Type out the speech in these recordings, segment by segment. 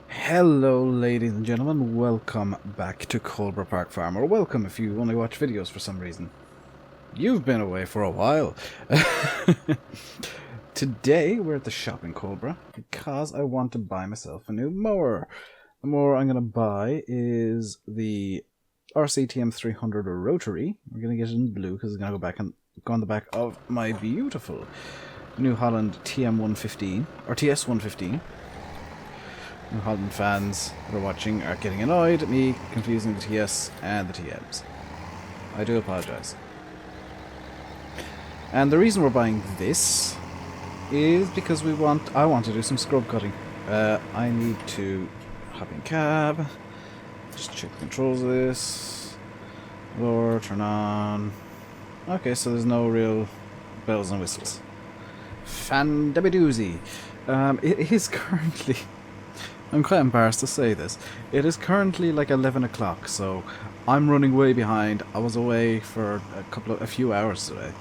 Hello ladies and gentlemen, welcome back to Coldborough Park Farm, or welcome if you only watch videos for some reason. You've been away for a while. Today we're at the shop in Coldborough because I want to buy myself a new mower. The mower I'm going to buy is the RC TM 300 Rotary. We're going to get it in blue because it's going to go on the back of my beautiful New Holland TM115, or TS115. New Holland fans who are watching are getting annoyed at me confusing the TS and the TMs. I do apologise. And the reason we're buying this is because I want to do some scrub cutting. I need to hop in cab, just check the controls of this, lower, turn on. Okay, so there's no real bells and whistles. Fan-dabby-doozy. It is currently... I'm quite embarrassed to say this. It is currently like 11 o'clock, so I'm running way behind. I was away for a few hours today,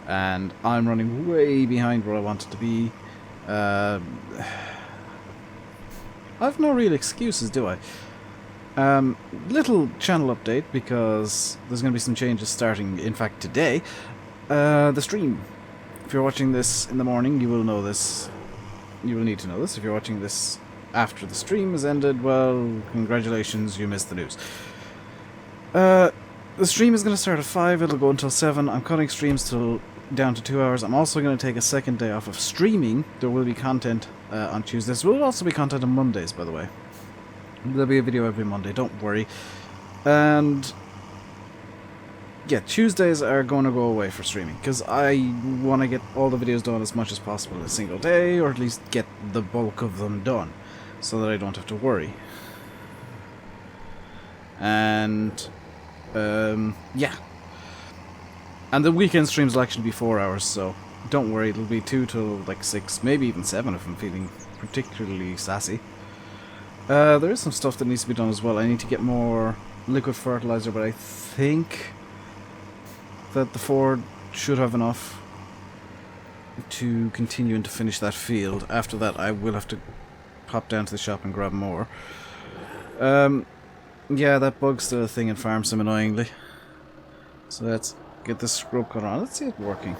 and I'm running way behind where I wanted to be. I've no real excuses, do I? Little channel update, because there's going to be some changes starting, in fact, today. The stream. If you're watching this in the morning, you will know this. You will need to know this. If you're watching this after the stream has ended, well, congratulations, you missed the news. The stream is going to start at 5, it'll go until 7. I'm cutting streams down to 2 hours. I'm also going to take a second day off of streaming. There will be content on Tuesdays. There will also be content on Mondays, by the way. There'll be a video every Monday, don't worry. And yeah, Tuesdays are going to go away for streaming, because I want to get all the videos done as much as possible in a single day, or at least get the bulk of them done, so that I don't have to worry. And yeah. And the weekend streams will actually be 4 hours, so don't worry, it'll be 2 till like 6, maybe even 7 if I'm feeling particularly sassy. There is some stuff that needs to be done as well. I need to get more liquid fertilizer, but I think that the Ford should have enough to continue and to finish that field. After that, I will have to pop down to the shop and grab more. Yeah, that bug's still a thing in farm sim, annoyingly. So let's get this scrub cutter on. Let's see it working.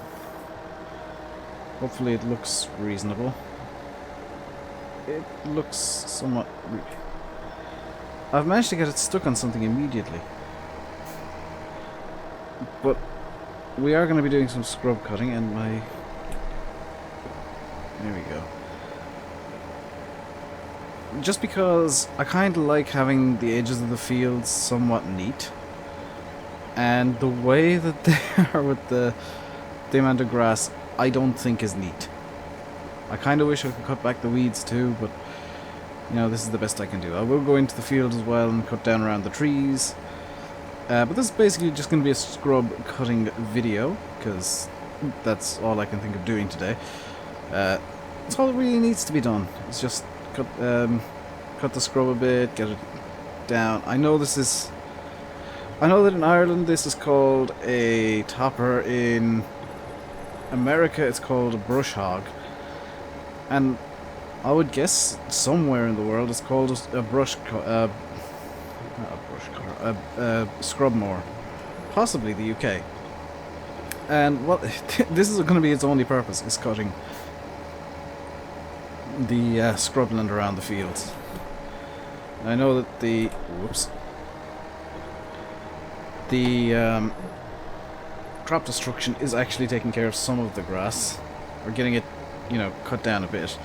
Hopefully it looks reasonable. It looks somewhat... I've managed to get it stuck on something immediately. But we are going to be doing some scrub cutting, and my... There we go. Just because I kind of like having the edges of the fields somewhat neat, and the way that they are with the amount of grass, I don't think is neat. I kind of wish I could cut back the weeds too, but you know, this is the best I can do. I will go into the field as well and cut down around the trees, but this is basically just going to be a scrub cutting video, because that's all I can think of doing today. That's all that really needs to be done. It's just cut the scrub a bit, get it down. I know that in Ireland this is called a topper. In America it's called a brush hog, and I would guess somewhere in the world it's called a scrub mower, possibly the UK. And what this is going to be its only purpose, is cutting the scrubland around the fields. I know that the crop destruction is actually taking care of some of the grass, or getting it, you know, cut down a bit.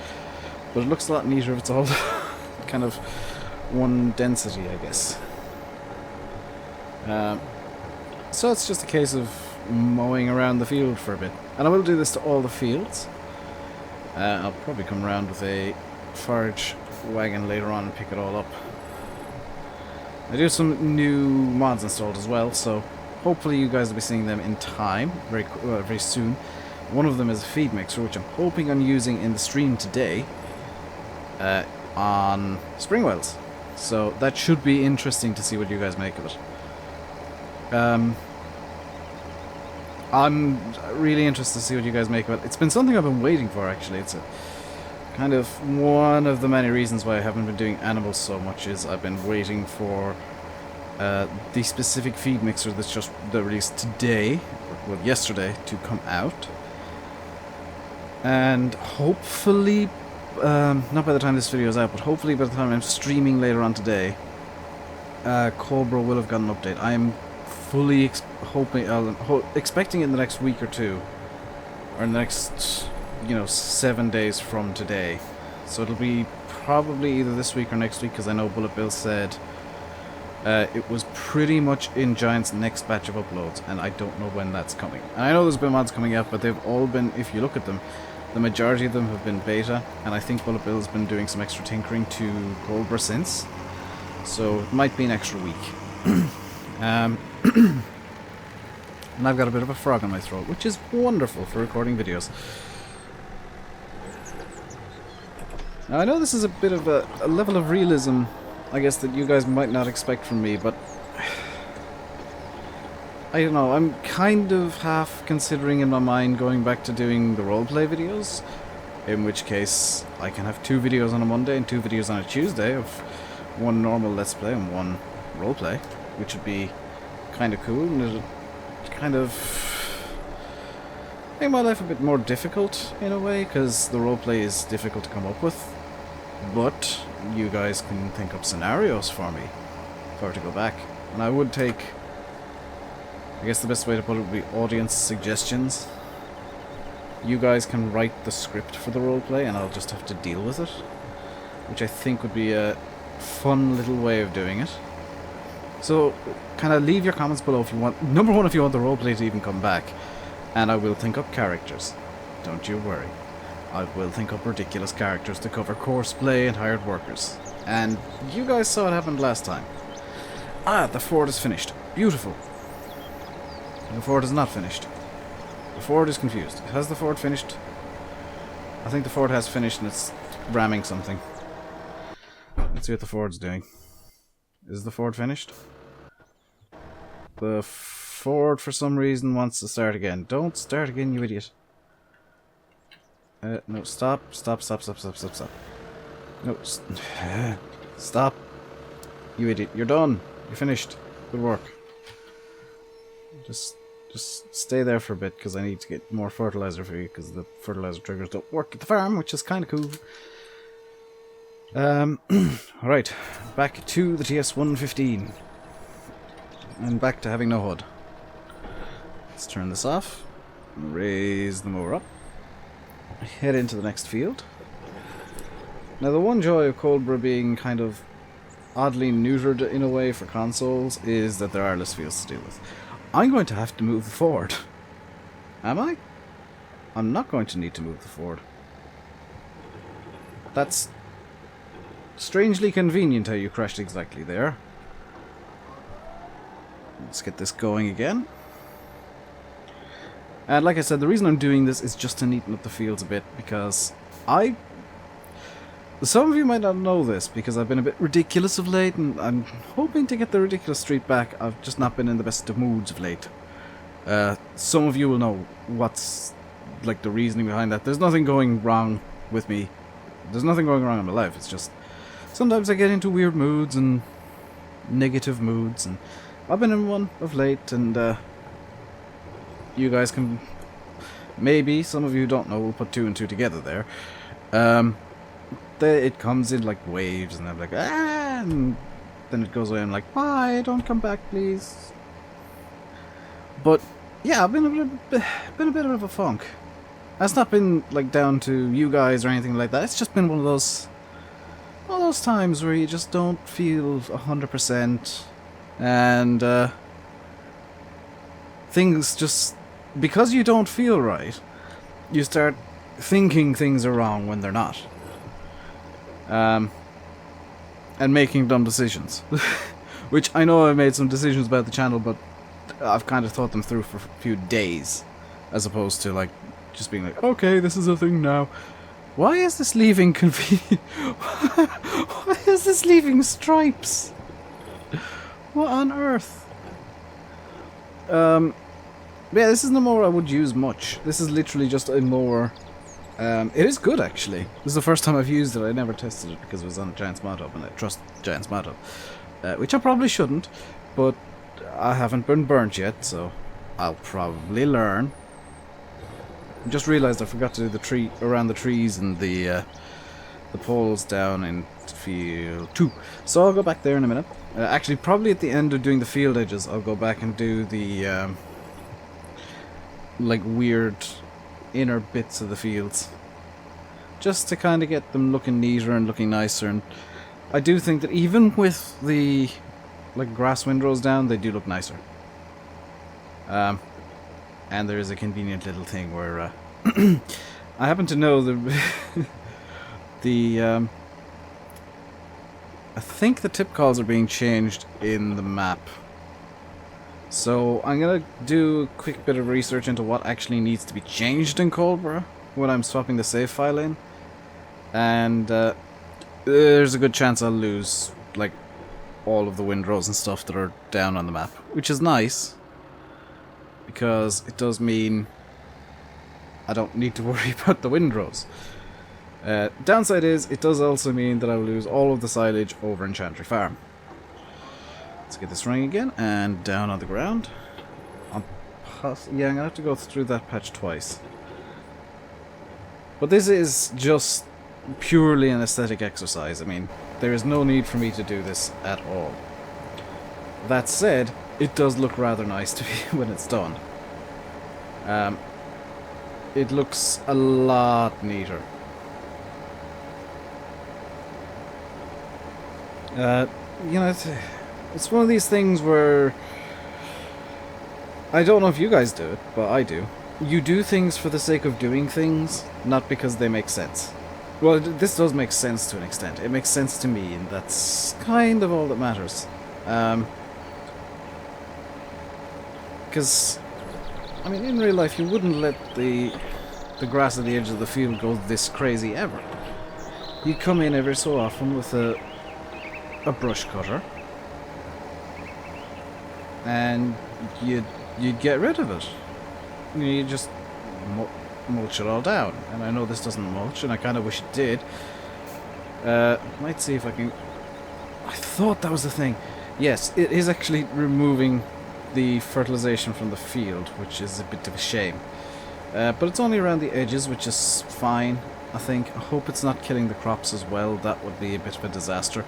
But it looks a lot neater if it's all kind of one density, I guess. So it's just a case of mowing around the field for a bit. And I will do this to all the fields. I'll probably come around with a forage wagon later on and pick it all up. I do have some new mods installed as well, so hopefully you guys will be seeing them in time, very soon. One of them is a feed mixer, which I'm hoping on using in the stream today on spring wells. So that should be interesting to see what you guys make of it. I'm really interested to see what you guys make of it. It's been something I've been waiting for, actually. It's kind of one of the many reasons why I haven't been doing animals so much is I've been waiting for the specific feed mixer that's just released today, well yesterday, to come out. And hopefully, not by the time this video is out, but hopefully by the time I'm streaming later on today, Coldborough will have got an update. I am fully expecting it in the next week or two, or in the next, 7 days from today. So it'll be probably either this week or next week, because I know Bullet Bill said it was pretty much in Giant's next batch of uploads, and I don't know when that's coming. And I know there's been mods coming out, but they've all been, if you look at them, the majority of them have been beta, and I think Bullet Bill's been doing some extra tinkering to Coldborough since. So it might be an extra week. And I've got a bit of a frog in my throat, which is wonderful for recording videos. Now I know this is a bit of a level of realism, I guess, that you guys might not expect from me, but I don't know, I'm kind of half considering in my mind going back to doing the roleplay videos, in which case I can have 2 videos on a Monday and 2 videos on a Tuesday of one normal Let's Play and one roleplay, which would be kind of cool, and it would kind of make my life a bit more difficult in a way, because the roleplay is difficult to come up with, but you guys can think up scenarios for me if I were to go back. And I would take, I guess the best way to put it would be audience suggestions. You guys can write the script for the roleplay and I'll just have to deal with it, which I think would be a fun little way of doing it. So kind of leave your comments below if you want, number one, if you want the roleplay to even come back, and I will think up characters, don't you worry. I will think up ridiculous characters to cover courseplay and hired workers. And you guys saw what happened last time. Ah, the fort is finished. Beautiful. The fort is not finished. The fort is confused. Has the fort finished? I think the fort has finished and it's ramming something. Let's see what the fort's doing. Is the fort finished? The fort, for some reason, wants to start again. Don't start again, you idiot. No, stop. No, stop. You idiot. You're done. You're finished. Good work. Just stay there for a bit, because I need to get more fertilizer for you, because the fertilizer triggers don't work at the farm, which is kind of cool. Alright, back to the TS115. And back to having no HUD. Let's turn this off. Raise the mower up. Head into the next field. Now the one joy of Coldborough being kind of oddly neutered in a way for consoles is that there are less fields to deal with. I'm going to have to move the Ford. Am I? I'm not going to need to move the Ford. That's strangely convenient how you crashed exactly there. Let's get this going again. And like I said, the reason I'm doing this is just to neaten up the fields a bit, because some of you might not know this, because I've been a bit ridiculous of late, and I'm hoping to get the ridiculous streak back. I've just not been in the best of moods of late. Some of you will know what's, like, the reasoning behind that. There's nothing going wrong with me. There's nothing going wrong in my life. It's just sometimes I get into weird moods and negative moods, and I've been in one of late, and you guys can, maybe, some of you don't know, we'll put 2 and 2 together there. It comes in like waves, and I'm like, ah, and then it goes away, I'm like, why, don't come back, please. But, yeah, I've been a bit of a funk. It's not been, like, down to you guys or anything like that, it's just been one of those times where you just don't feel 100%, and, things just, because you don't feel right, you start thinking things are wrong when they're not. And making dumb decisions. Which I know I've made some decisions about the channel, but I've kind of thought them through for a few days, as opposed to, like, just being like, okay, this is a thing now. Why is this leaving Why is this leaving stripes? What on earth? Yeah, this isn't a mower I would use much. This is literally just a mower It is good, actually. This is the first time I've used it. I never tested it because it was on Giant's Mod Hub, and I trust Giant's Mod Hub. Which I probably shouldn't, but I haven't been burnt yet, so I'll probably learn. I just realised I forgot to do the tree around the trees and the poles down in field 2. So I'll go back there in a minute. Actually, probably at the end of doing the field edges, I'll go back and do the like weird inner bits of the fields, just to kind of get them looking neater and looking nicer. And I do think that even with the like grass windrows down, they do look nicer. And there is a convenient little thing where I happen to know the I think the tip calls are being changed in the map. So I'm gonna do a quick bit of research into what actually needs to be changed in Coldborough when I'm swapping the save file in. And there's a good chance I'll lose like all of the windrows and stuff that are down on the map, which is nice, because it does mean I don't need to worry about the windrows. Downside is, it does also mean that I'll lose all of the silage over in Chantry Farm. Let's get this running again, and down on the ground. Yeah, I'm gonna have to go through that patch twice. But this is just purely an aesthetic exercise. I mean, there is no need for me to do this at all. That said, it does look rather nice to me when it's done. It looks a lot neater. You know, it's one of these things where I don't know if you guys do it, but I do. You do things for the sake of doing things, not because they make sense. Well, this does make sense to an extent. It makes sense to me, and that's kind of all that matters. Because, I mean, in real life, you wouldn't let the grass at the edge of the field go this crazy ever. You'd come in every so often with a brush cutter, and you'd get rid of it. You know, you just mulch it all down. And I know this doesn't mulch, and I kind of wish it did. Might see if I can. I thought that was the thing. Yes, it is actually removing the fertilization from the field, which is a bit of a shame. But it's only around the edges, which is fine, I think. I hope it's not killing the crops as well. That would be a bit of a disaster.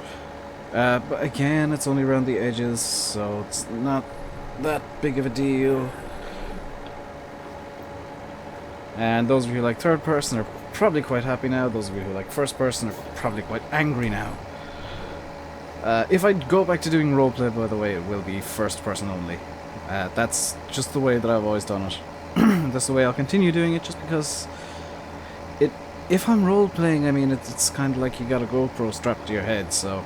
But again, it's only around the edges, so it's not that big of a deal. And those of you who like third person are probably quite happy now. Those of you who like first person are probably quite angry now. If I go back to doing roleplay, by the way, it will be first person only. That's just the way that I've always done it. That's the way I'll continue doing it, just because if I'm role-playing, I mean, it's kind of like you got a GoPro strapped to your head, so...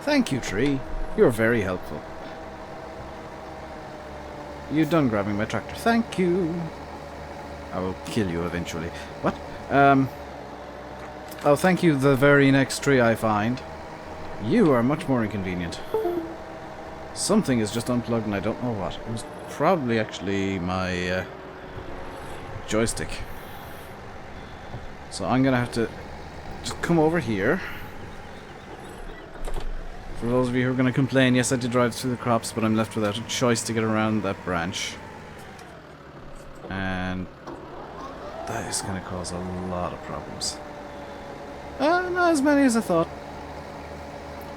Thank you, tree. You're very helpful. You're done grabbing my tractor. Thank you. I will kill you eventually. What? Oh, thank you, the very next tree I find. You are much more inconvenient. Something is just unplugged and I don't know what. It was probably actually my joystick. So I'm gonna have to just come over here. For those of you who are gonna complain, yes, I did drive through the crops, but I'm left without a choice to get around that branch. And that is gonna cause a lot of problems. Not as many as I thought.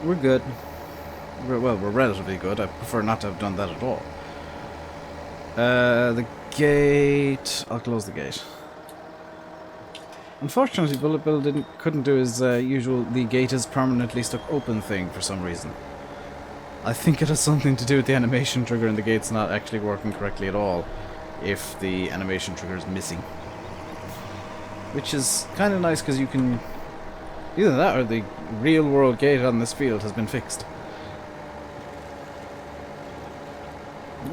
We're good. We're relatively good. I prefer not to have done that at all. The gate... I'll close the gate. Unfortunately, Bullet Bill couldn't do his usual "the gate is permanently stuck open" thing for some reason. I think it has something to do with the animation trigger and the gate's not actually working correctly at all if the animation trigger is missing. Which is kind of nice because you can... Either that or the real world gate on this field has been fixed.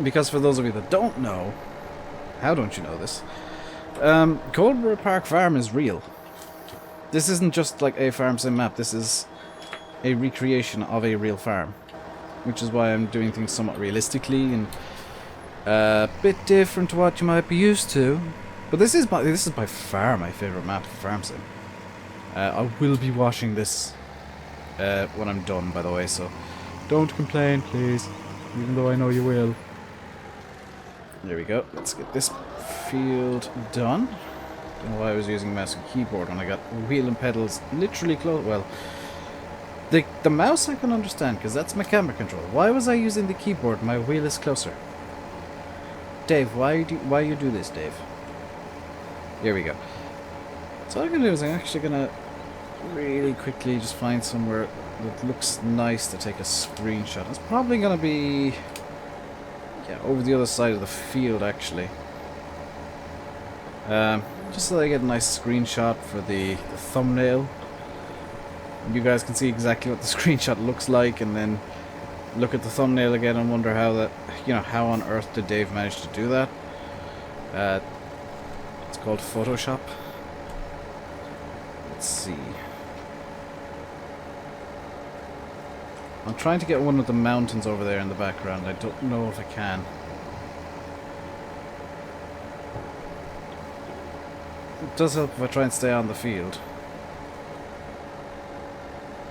Because for those of you that don't know, how don't you know this? Coldborough Park Farm is real. This isn't just like a farm sim map, this is a recreation of a real farm. Which is why I'm doing things somewhat realistically and a bit different to what you might be used to. But this is by far my favourite map for farm sim. I will be watching this when I'm done, by the way, so don't complain, please, even though I know you will. There we go. Let's get this field done. Don't know why I was using mouse and keyboard when I got wheel and pedals literally close. Well, the mouse I can understand because that's my camera control. Why was I using the keyboard? My wheel is closer. Dave, why you do this, Dave? Here we go. So what I'm gonna do is I'm actually gonna really quickly just find somewhere that looks nice to take a screenshot. It's probably gonna be over the other side of the field actually. Just so I get a nice screenshot for the thumbnail. You guys can see exactly what the screenshot looks like, and then look at the thumbnail again and wonder how that, how on earth did Dave manage to do that? It's called Photoshop. Let's see. I'm trying to get one of the mountains over there in the background. I don't know if I can. It does help if I try and stay on the field.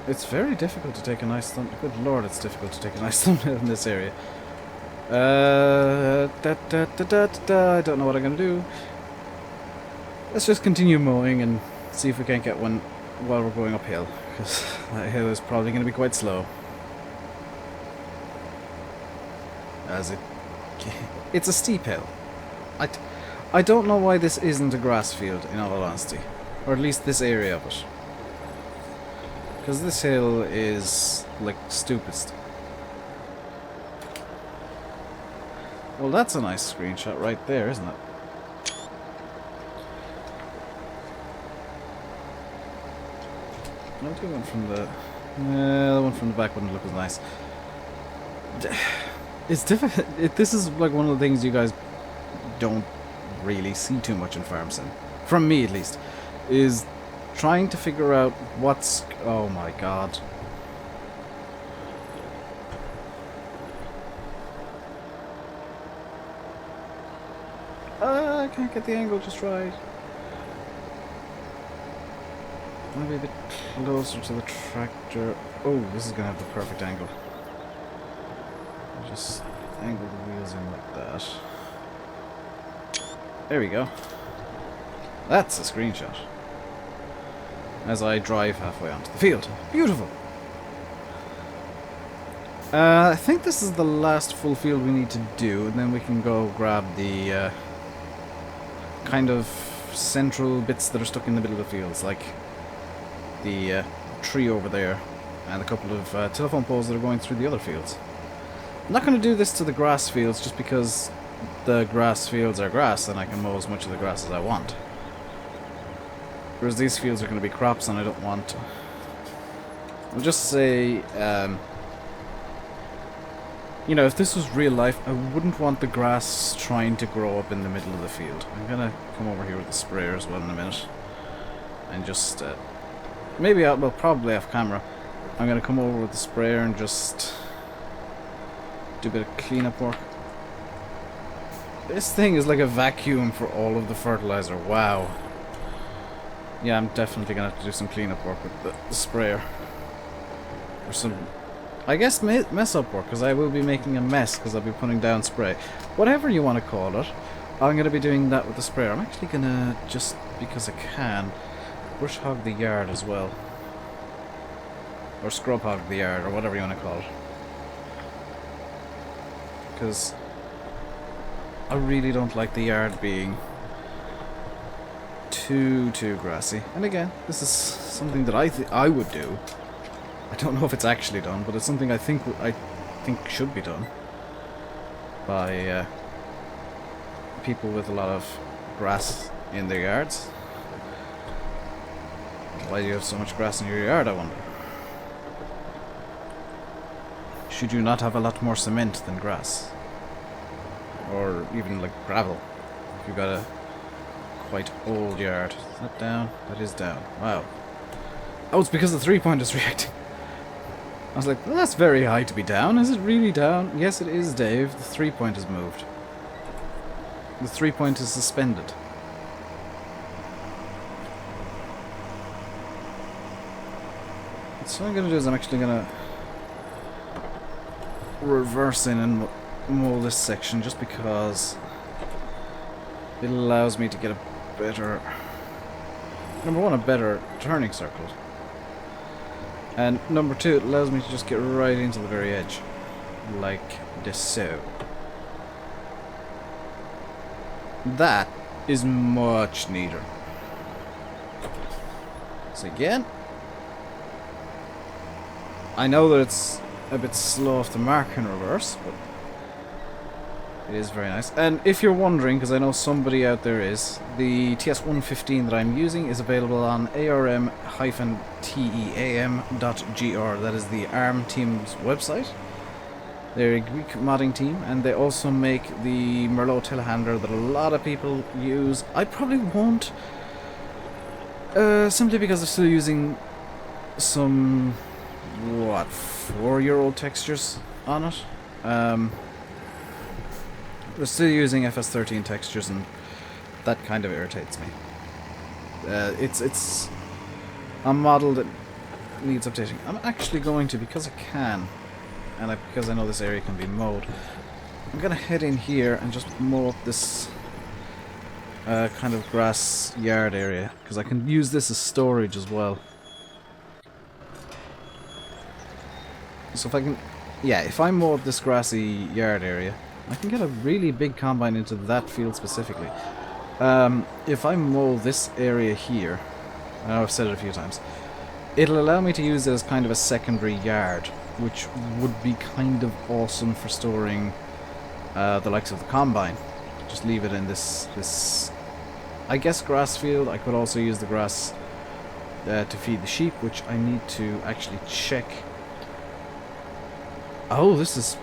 It's very difficult to take a nice thumbnail. Good lord, it's difficult to take a nice thumbnail in this area. I don't know what I'm going to do. Let's just continue mowing and see if we can't get one while we're going uphill, because that hill is probably going to be quite slow. It's a steep hill. I don't know why this isn't a grass field, in all honesty. Or at least this area of it. Because this hill is, like, stupid. Well, that's a nice screenshot right there, isn't it? I'll do one from the... the one from the back wouldn't look as nice. It's difficult. This is, like, one of the things you guys don't really see too much in farm sim. From me, at least. Is trying to figure out what's... Oh my god. I can't get the angle just right. Maybe a bit closer to the tractor. Oh, this is going to have the perfect angle. I'll just angle the wheels in like that. There we go. That's a screenshot. As I drive halfway onto the field. Beautiful! I think this is the last full field we need to do, and then we can go grab the kind of central bits that are stuck in the middle of the fields, like the tree over there, and a couple of telephone poles that are going through the other fields. I'm not going to do this to the grass fields just because the grass fields are grass and I can mow as much of the grass as I want. Whereas these fields are going to be crops and I don't want to. I'll just say, if this was real life, I wouldn't want the grass trying to grow up in the middle of the field. I'm going to come over here with the sprayer as well in a minute. And just, probably off camera. I'm going to come over with the sprayer and just do a bit of cleanup work. This thing is like a vacuum for all of the fertilizer. Wow. Yeah, I'm definitely going to have to do some cleanup work with the sprayer. Or some, I guess, mess up work, because I will be making a mess because I'll be putting down spray. Whatever you want to call it, I'm going to be doing that with the sprayer. I'm actually going to, just because I can, brush hog the yard as well. Or scrub hog the yard, or whatever you want to call it. Because I really don't like the yard being too grassy. And again, this is something that I would do. I don't know if it's actually done, but it's something I think should be done by people with a lot of grass in their yards. Why do you have so much grass in your yard, I wonder? Should you not have a lot more cement than grass? Or even like gravel, if you've got a quite old yard. Is that down? That is down. Wow. Oh, it's because the 3-point is reacting. I was like, well, that's very high to be down. Is it really down? Yes, it is, Dave. The 3-point has moved. The 3-point is suspended. So what I'm going to do is I'm actually going to reverse in and mow this section just because it allows me to get a better, number one, a better turning circle, and number two, it allows me to just get right into the very edge, like this. So that is much neater. So again, I know that it's a bit slow off the mark in reverse, but it is very nice. And if you're wondering, because I know somebody out there is, the TS115 that I'm using is available on arm-team.gr. That is the ARM team's website. They're a Greek modding team, and they also make the Merlot telehandler that a lot of people use. I probably won't, simply because they're still using some, what, 4-year-old textures on it. They're still using FS13 textures, and that kind of irritates me. It's a model that needs updating. I'm actually going to, because I can, and because I know this area can be mowed, I'm going to head in here and just mow up this kind of grass yard area, because I can use this as storage as well. So if I can, yeah, if I mow up this grassy yard area, I can get a really big combine into that field specifically. If I mow this area here, I know I've said it a few times, it'll allow me to use it as kind of a secondary yard, which would be kind of awesome for storing the likes of the combine. Just leave it in this, I guess, grass field. I could also use the grass to feed the sheep, which I need to actually check. Oh, this is...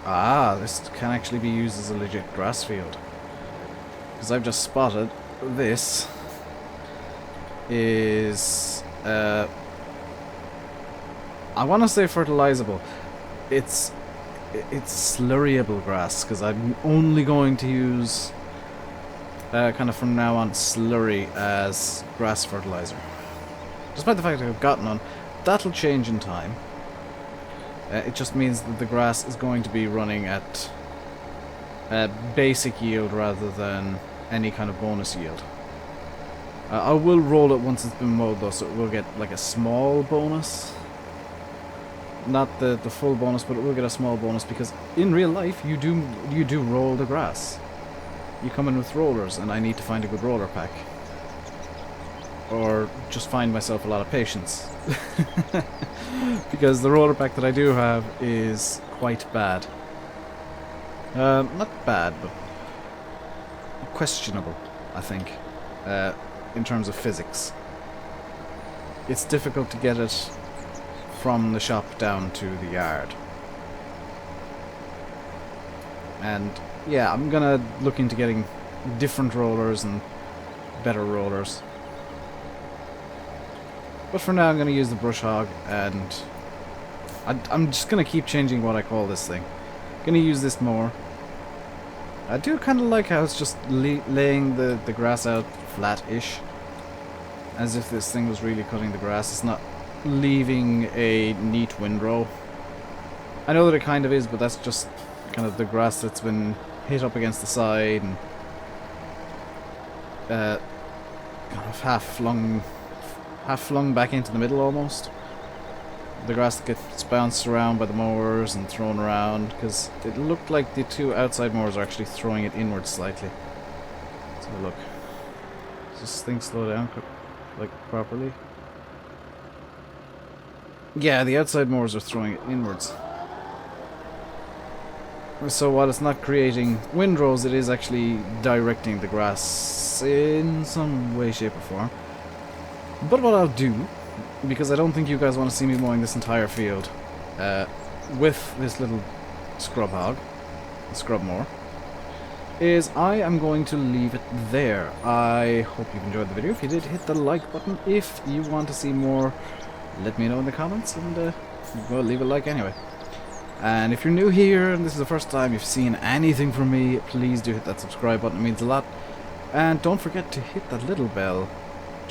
Ah, this can actually be used as a legit grass field. Because I've just spotted this is... I want to say fertilizable. It's slurryable grass, because I'm only going to use, kind of from now on, slurry as grass fertilizer. Despite the fact that I've got none, that'll change in time. It just means that the grass is going to be running at basic yield rather than any kind of bonus yield. I will roll it once it's been mowed though, so it will get like a small bonus. Not the full bonus, but it will get a small bonus, because in real life you do roll the grass. You come in with rollers, and I need to find a good roller pack. Or just find myself a lot of patience. Because the roller pack that I do have is quite bad. Not bad, but questionable, I think, in terms of physics. It's difficult to get it from the shop down to the yard. And yeah, I'm gonna look into getting different rollers and better rollers. But for now I'm gonna use the brush hog, and I'm just gonna keep changing what I call this thing. Gonna use this more. I do kinda like how it's just laying the grass out flat-ish. As if this thing was really cutting the grass. It's not leaving a neat windrow. I know that it kind of is, but that's just kind of the grass that's been hit up against the side and kind of half flung back into the middle almost. The grass that gets bounced around by the mowers and thrown around, because it looked like the two outside mowers are actually throwing it inwards slightly. Let's have a look. Does this thing slow down like properly? Yeah, the outside mowers are throwing it inwards. So while it's not creating windrows, it is actually directing the grass in some way, shape or form. But what I'll do, because I don't think you guys want to see me mowing this entire field with this little scrub mower, is I am going to leave it there. I hope you've enjoyed the video. If you did, hit the like button. If you want to see more, let me know in the comments, and well, leave a like anyway. And if you're new here and this is the first time you've seen anything from me, please do hit that subscribe button. It means a lot. And don't forget to hit that little bell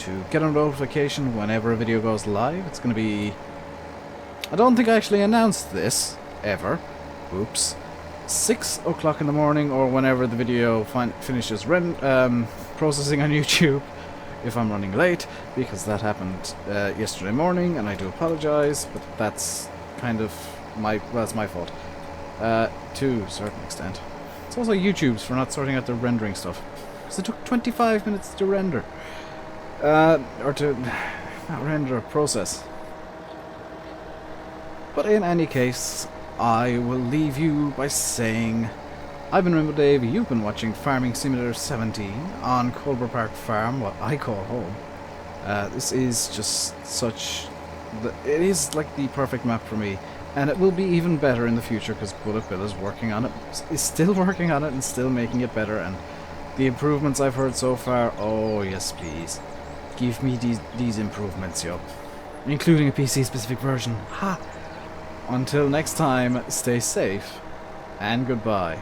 to get a notification whenever a video goes live. It's going to be... I don't think I actually announced this, ever. Oops. 6 o'clock in the morning, or whenever the video finishes processing on YouTube, if I'm running late, because that happened yesterday morning, and I do apologise, but that's kind of that's my fault. To a certain extent. It's also YouTube's for not sorting out their rendering stuff. Because it took 25 minutes to render. Or to... not render, process. But in any case, I will leave you by saying... I've been RainbowDave, you've been watching Farming Simulator 17 on Coldborough Park Farm, what I call home. This is just such... it is like the perfect map for me. And it will be even better in the future because Bullet Bill is working on it. Is still working on it and still making it better. And the improvements I've heard so far, oh yes please. Give me these improvements, yo. Including a PC specific version. Ha! Until next time, stay safe and goodbye.